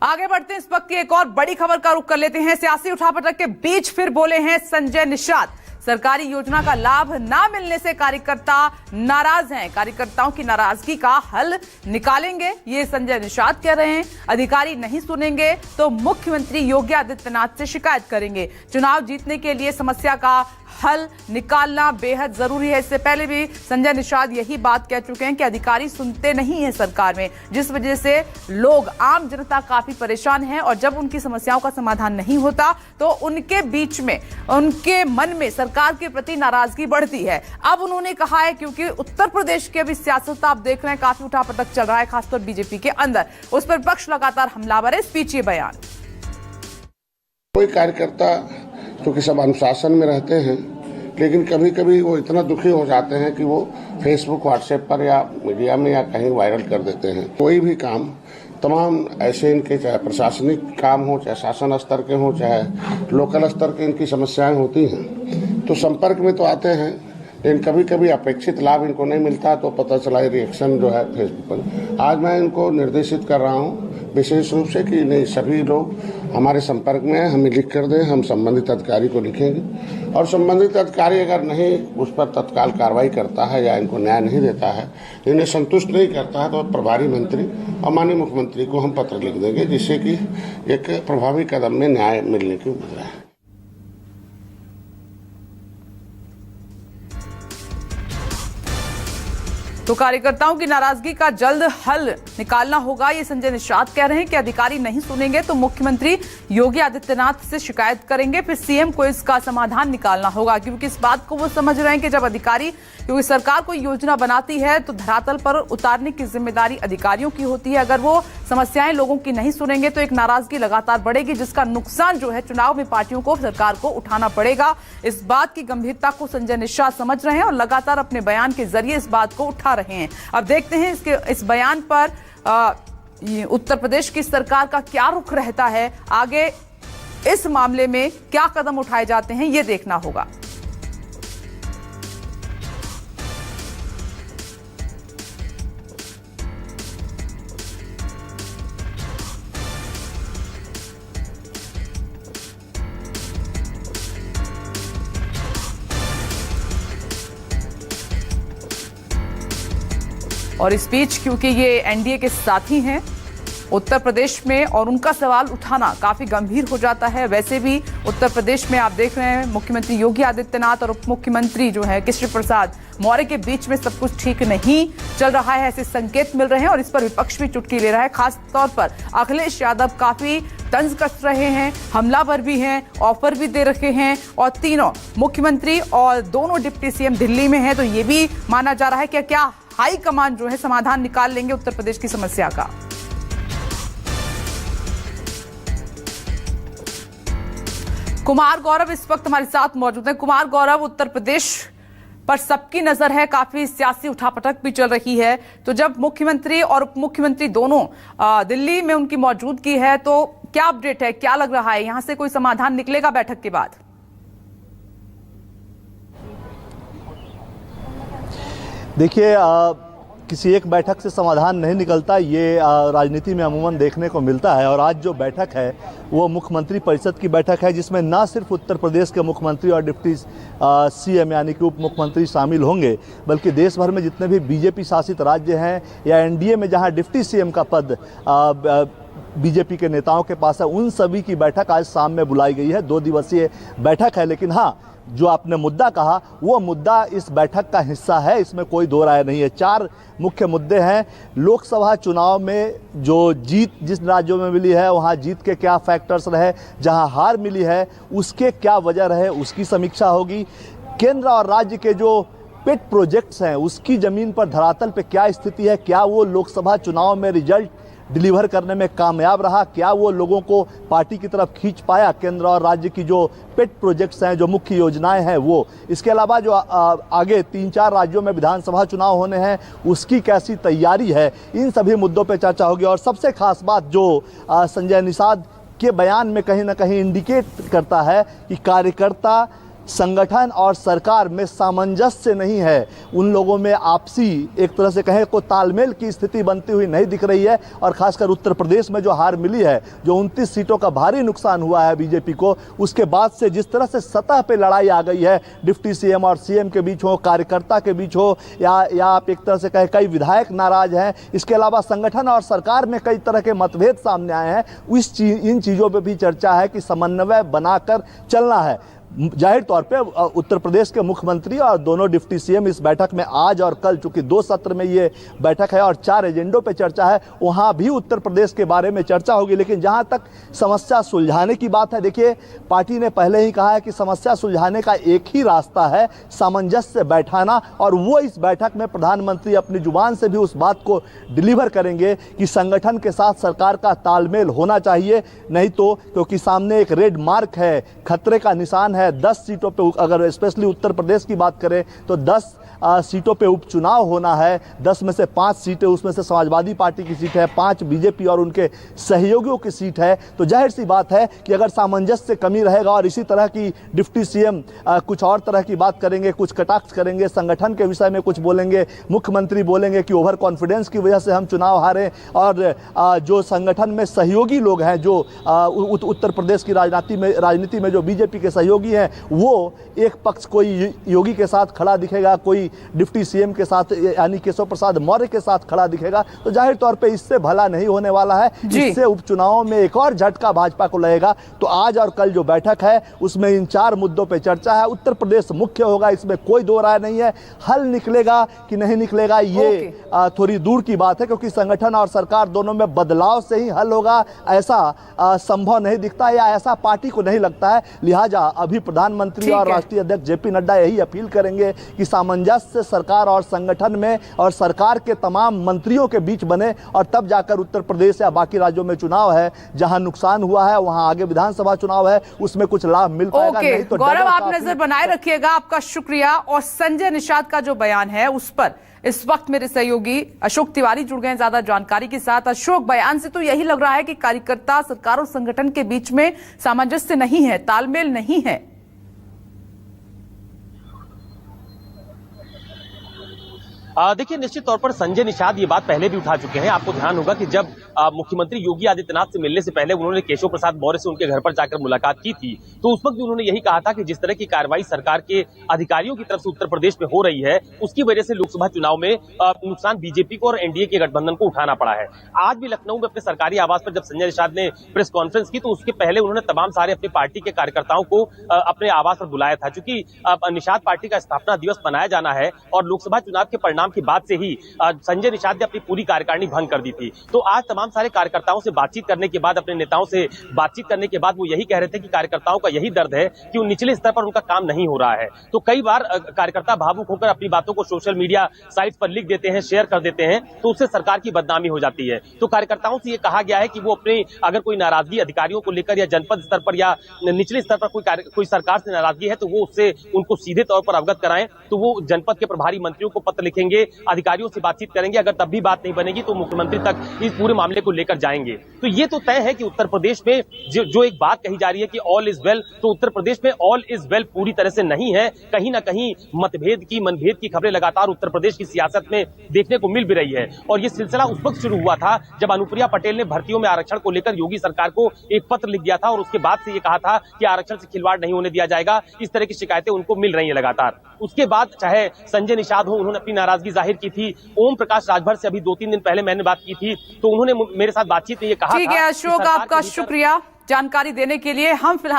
आगे बढ़ते हैं, इस वक्त की एक और बड़ी खबर का रुख कर लेते हैं। सियासी उठापटक के बीच फिर बोले हैं संजय निषाद। सरकारी योजना का लाभ ना मिलने से कार्यकर्ता नाराज हैं, कार्यकर्ताओं की नाराजगी का हल निकालेंगे, ये संजय निषाद कह रहे हैं। अधिकारी नहीं सुनेंगे तो मुख्यमंत्री योगी आदित्यनाथ से शिकायत करेंगे। चुनाव जीतने के लिए समस्या का हल निकालना बेहद जरूरी है। इससे पहले भी संजय निषाद यही बात कह चुके हैं कि अधिकारी सुनते नहीं हैं सरकार में, जिस वजह से लोग, आम जनता काफी परेशान है और जब उनकी समस्याओं का समाधान नहीं होता तो उनके बीच में, उनके मन में सरकार के प्रति नाराजगी बढ़ती है। अब उन्होंने कहा है, क्योंकि उत्तर प्रदेश की अभी सियासत आप देख रहे हैं, काफी उठापटक चल रहा है, खासतौर बीजेपी के अंदर, उस पर पक्ष लगातार हमलावर है। इस बीच ये बयान, कोई कार्यकर्ता क्योंकि सब अनुशासन में रहते हैं, लेकिन कभी कभी वो इतना दुखी हो जाते हैं कि वो फेसबुक, व्हाट्सएप पर या मीडिया में या कहीं वायरल कर देते हैं। कोई भी काम, तमाम ऐसे इनके, चाहे प्रशासनिक काम हो, चाहे शासन स्तर के हो, चाहे लोकल स्तर के, इनकी समस्याएं होती हैं तो संपर्क में तो आते हैं, लेकिन कभी कभी अपेक्षित लाभ इनको नहीं मिलता तो पता चला रिएक्शन जो है फेसबुक पर। आज मैं इनको निर्देशित कर रहा हूँ विशेष रूप से कि नहीं, सभी लोग हमारे संपर्क में हैं, हमें लिख कर दें, हम संबंधित अधिकारी को लिखेंगे और संबंधित अधिकारी अगर नहीं उस पर तत्काल कार्रवाई करता है या इनको न्याय नहीं देता है, इन्हें संतुष्ट नहीं करता है, तो प्रभारी मंत्री और माननीय मुख्यमंत्री को हम पत्र लिख देंगे, जिससे कि एक प्रभावी कदम में न्याय मिलने की उम्मीद है। तो कार्यकर्ताओं की नाराजगी का जल्द हल निकालना होगा, ये संजय निषाद कह रहे हैं कि अधिकारी नहीं सुनेंगे तो मुख्यमंत्री योगी आदित्यनाथ से शिकायत करेंगे, फिर सीएम को इसका समाधान निकालना होगा। क्योंकि इस बात को वो समझ रहे हैं कि जब अधिकारी, क्योंकि सरकार कोई योजना बनाती है तो धरातल पर उतारने की जिम्मेदारी अधिकारियों की होती है। अगर वो समस्याएं लोगों की नहीं सुनेंगे तो एक नाराजगी लगातार बढ़ेगी, जिसका नुकसान जो है चुनाव में पार्टियों को, सरकार को उठाना पड़ेगा। इस बात की गंभीरता को संजय निषाद समझ रहे हैं और लगातार अपने बयान के जरिए इस बात को उठा रहे हैं। अब देखते हैं इस बयान पर उत्तर प्रदेश की सरकार का क्या रुख रहता है, आगे इस मामले में क्या कदम उठाए जाते हैं, यह देखना होगा। और इस बीच, क्योंकि ये एनडीए के साथी हैं उत्तर प्रदेश में और उनका सवाल उठाना काफी गंभीर हो जाता है। वैसे भी उत्तर प्रदेश में आप देख रहे हैं मुख्यमंत्री योगी आदित्यनाथ और उप मुख्यमंत्री जो है केशरी प्रसाद मौर्य के बीच में सब कुछ ठीक नहीं चल रहा है, ऐसे संकेत मिल रहे हैं और इस पर विपक्ष भी चुटकी ले रहा है। खास तौर पर अखिलेश यादव काफी तंज कस रहे हैं, हमलावर भी हैं, ऑफर भी दे रखे हैं और तीनों मुख्यमंत्री और दोनों डिप्टी सीएम दिल्ली में हैं, तो ये भी माना जा रहा है कि क्या हाई कमान जो है समाधान निकाल लेंगे उत्तर प्रदेश की समस्या का। कुमार गौरव इस वक्त हमारे साथ मौजूद हैं। कुमार गौरव, उत्तर प्रदेश पर सबकी नजर है, काफी सियासी उठापटक भी चल रही है, तो जब मुख्यमंत्री और उप मुख्यमंत्री दोनों दिल्ली में उनकी मौजूदगी है, तो क्या अपडेट है, क्या लग रहा है, यहां से कोई समाधान निकलेगा बैठक के बाद? देखिए, किसी एक बैठक से समाधान नहीं निकलता, ये राजनीति में अमूमन देखने को मिलता है। और आज जो बैठक है वो मुख्यमंत्री परिषद की बैठक है, जिसमें ना सिर्फ उत्तर प्रदेश के मुख्यमंत्री और डिप्टी सीएम यानी कि उप मुख्यमंत्री शामिल होंगे, बल्कि देश भर में जितने भी बीजेपी शासित राज्य हैं या एनडीए में जहां डिप्टी सीएम का पद बीजेपी के नेताओं के पास है, उन सभी की बैठक आज शाम में बुलाई गई है। 2 दिवसीय बैठक है, लेकिन हाँ, जो आपने मुद्दा कहा वो मुद्दा इस बैठक का हिस्सा है, इसमें कोई दो राय नहीं है। 4 मुख्य मुद्दे हैं। लोकसभा चुनाव में जो जीत जिस राज्यों में मिली है, वहां जीत के क्या फैक्टर्स रहे, जहां हार मिली है उसके क्या वजह रहे, उसकी समीक्षा होगी। केंद्र और राज्य के जो पेट प्रोजेक्ट्स हैं उसकी जमीन पर, धरातल पे क्या स्थिति है, क्या वो लोकसभा चुनाव में रिजल्ट डिलीवर करने में कामयाब रहा, क्या वो लोगों को पार्टी की तरफ खींच पाया, केंद्र और राज्य की जो पेट प्रोजेक्ट्स हैं, जो मुख्य योजनाएं हैं वो। इसके अलावा जो आगे 3-4 राज्यों में विधानसभा चुनाव होने हैं उसकी कैसी तैयारी है, इन सभी मुद्दों पर चर्चा होगी। और सबसे खास बात जो संजय निषाद के बयान में कहीं ना कहीं इंडिकेट करता है कि कार्यकर्ता संगठन और सरकार में सामंजस्य नहीं है, उन लोगों में आपसी एक तरह से कहें को तालमेल की स्थिति बनती हुई नहीं दिख रही है। और खासकर उत्तर प्रदेश में जो हार मिली है, जो 29 सीटों का भारी नुकसान हुआ है बीजेपी को, उसके बाद से जिस तरह से सतह पे लड़ाई आ गई है, डिप्टी सीएम और सीएम के बीच हो, कार्यकर्ता के बीच हो, या आप एक तरह से कहें कई विधायक नाराज हैं, इसके अलावा संगठन और सरकार में कई तरह के मतभेद सामने आए हैं। इन चीज़ों पर भी चर्चा है कि समन्वय बनाकर चलना है। जाहिर तौर पे उत्तर प्रदेश के मुख्यमंत्री और दोनों डिप्टी सीएम इस बैठक में आज और कल, चूंकि 2 सत्र में ये बैठक है और 4 एजेंडों पे चर्चा है, वहाँ भी उत्तर प्रदेश के बारे में चर्चा होगी। लेकिन जहाँ तक समस्या सुलझाने की बात है, देखिए पार्टी ने पहले ही कहा है कि समस्या सुलझाने का एक ही रास्ता है, सामंजस्य बैठाना। और वो इस बैठक में प्रधानमंत्री अपनी जुबान से भी उस बात को डिलीवर करेंगे कि संगठन के साथ सरकार का तालमेल होना चाहिए। नहीं तो क्योंकि सामने एक रेड मार्क है, खतरे का निशान है। 10 सीटों पे, अगर स्पेशली उत्तर प्रदेश की बात करें तो 10 सीटों पे उपचुनाव होना है। 10 में से 5 सीटें, उसमें से समाजवादी पार्टी की सीट है, 5 बीजेपी और उनके सहयोगियों की सीट है। तो जाहिर सी बात है कि अगर सामंजस्य कमी रहेगा और इसी तरह की डिप्टी सीएम कुछ और तरह की बात करेंगे, कुछ कटाक्ष करेंगे, संगठन के विषय में कुछ बोलेंगे, मुख्यमंत्री बोलेंगे कि ओवर कॉन्फिडेंस की वजह से हम चुनाव हारे, और जो संगठन में सहयोगी लोग हैं, जो उत्तर प्रदेश की राजनीति में जो बीजेपी के सहयोगी हैं, वो एक पक्ष कोई योगी के साथ खड़ा दिखेगा, कोई डिप्टी सीएम के साथ यानी केशव प्रसाद मौर्य के साथ खड़ा दिखेगा। तो जाहिर तौर पे इससे भला नहीं होने वाला है। इससे उपचुनावों में एक और झटका भाजपा को लगेगा। तो आज और कल जो बैठक है उसमें इन 4 मुद्दों पे चर्चा है। उत्तर प्रदेश मुख्य होगा, इसमें कोई दो राय नहीं है। हल निकलेगा कि नहीं निकलेगा ये थोड़ी दूर की बात है, क्योंकि संगठन और सरकार दोनों में बदलाव से ही हल होगा, ऐसा संभव नहीं दिखता या ऐसा पार्टी को नहीं लगता है। लिहाजा अभी प्रधानमंत्री और राष्ट्रीय अध्यक्ष जेपी नड्डा यही अपील करेंगे कि सामंजस्य सरकार और संगठन में और सरकार के तमाम मंत्रियों के बीच बने, और तब जाकर उत्तर प्रदेश या बाकी राज्यों में चुनाव है, जहां नुकसान हुआ है वहां आगे विधानसभा चुनाव है, उसमें कुछ लाभ मिल पाएगा। नहीं तो गौरव, आप नजर बनाए रखिएगा। आपका शुक्रिया। और संजय निषाद का जो बयान है उस पर इस वक्त मेरे सहयोगी अशोक तिवारी जुड़ गए हैं ज्यादा जानकारी के साथ। अशोक, बयान से तो यही लग रहा है कि कार्यकर्ता, सरकार और संगठन के बीच में सामंजस्य नहीं है, तालमेल नहीं है। देखिए, निश्चित तौर पर संजय निषाद ये बात पहले भी उठा चुके हैं। आपको ध्यान होगा कि जब मुख्यमंत्री योगी आदित्यनाथ से मिलने से पहले उन्होंने केशव प्रसाद मौर्य से उनके घर पर जाकर मुलाकात की थी, तो उस वक्त भी उन्होंने यही कहा था कि जिस तरह की कार्रवाई सरकार के अधिकारियों की तरफ से उत्तर प्रदेश में हो रही है, उसकी वजह से लोकसभा चुनाव में नुकसान बीजेपी को और एनडीए के गठबंधन को उठाना पड़ा है। आज भी लखनऊ में अपने सरकारी आवास पर जब संजय निषाद ने प्रेस कॉन्फ्रेंस की, तो उसके पहले उन्होंने तमाम सारे अपनी पार्टी के कार्यकर्ताओं को अपने आवास पर बुलाया था। चूंकि निषाद पार्टी का स्थापना दिवस मनाया जाना है और लोकसभा चुनाव के परिणाम के बाद से ही संजय निषाद ने अपनी पूरी कार्यकारिणी भंग कर दी थी। तो आज तमाम सारे कार्यकर्ताओं से बातचीत करने के बाद, अपने नेताओं से बातचीत करने के बाद वो यही कह रहे थे कि कार्यकर्ताओं का यही दर्द है कि निचले स्तर पर उनका काम नहीं हो रहा है। तो कई बार कार्यकर्ता भावुक होकर अपनी बातों को सोशल मीडिया साइट पर लिख देते हैं, शेयर कर देते हैं, तो उससे सरकार की बदनामी हो जाती है। तो कार्यकर्ताओं से ये कहा गया है कि वो अपने अगर कोई नाराजगी अधिकारियों को लेकर या जनपद स्तर पर या निचले स्तर पर कोई सरकार से नाराजगी है, तो वो उससे उनको सीधे तौर पर अवगत कराएं। तो वो जनपद के प्रभारी मंत्रियों को पत्र लिखेंगे, अधिकारियों से बातचीत करेंगे। अगर तब भी बात नहीं बनेगी तो मुख्यमंत्री तक इस पूरे मामले को लेकर जाएंगे। तो ये तो तय है कि उत्तर प्रदेश में जो एक बात कही जा रही है कि ऑल इज वेल, तो उत्तर प्रदेश में ऑल इज वेल पूरी तरह से नहीं है। कहीं ना कहीं मनभेद की खबरें लगातार उत्तर प्रदेश की सियासत में देखने को मिल भी रही है। और ये सिलसिला उस वक्त शुरू हुआ था जब अनुप्रिया पटेल ने भर्तियों में आरक्षण को लेकर योगी सरकार को एक पत्र लिख दिया था और उसके बाद से ये कहा था कि आरक्षण से खिलवाड़ नहीं होने दिया जाएगा। इस तरह की शिकायतें उनको मिल रही है लगातार। उसके बाद चाहे संजय निषाद हो, उन्होंने अपनी नाराजगी जाहिर की थी। ओम प्रकाश राजभर से अभी 2-3 दिन पहले मैंने बात की थी, तो उन्होंने मेरे साथ बातचीत में ये कहा। ठीक है अशोक, आपका शुक्रिया जानकारी देने के लिए। हम फिलहाल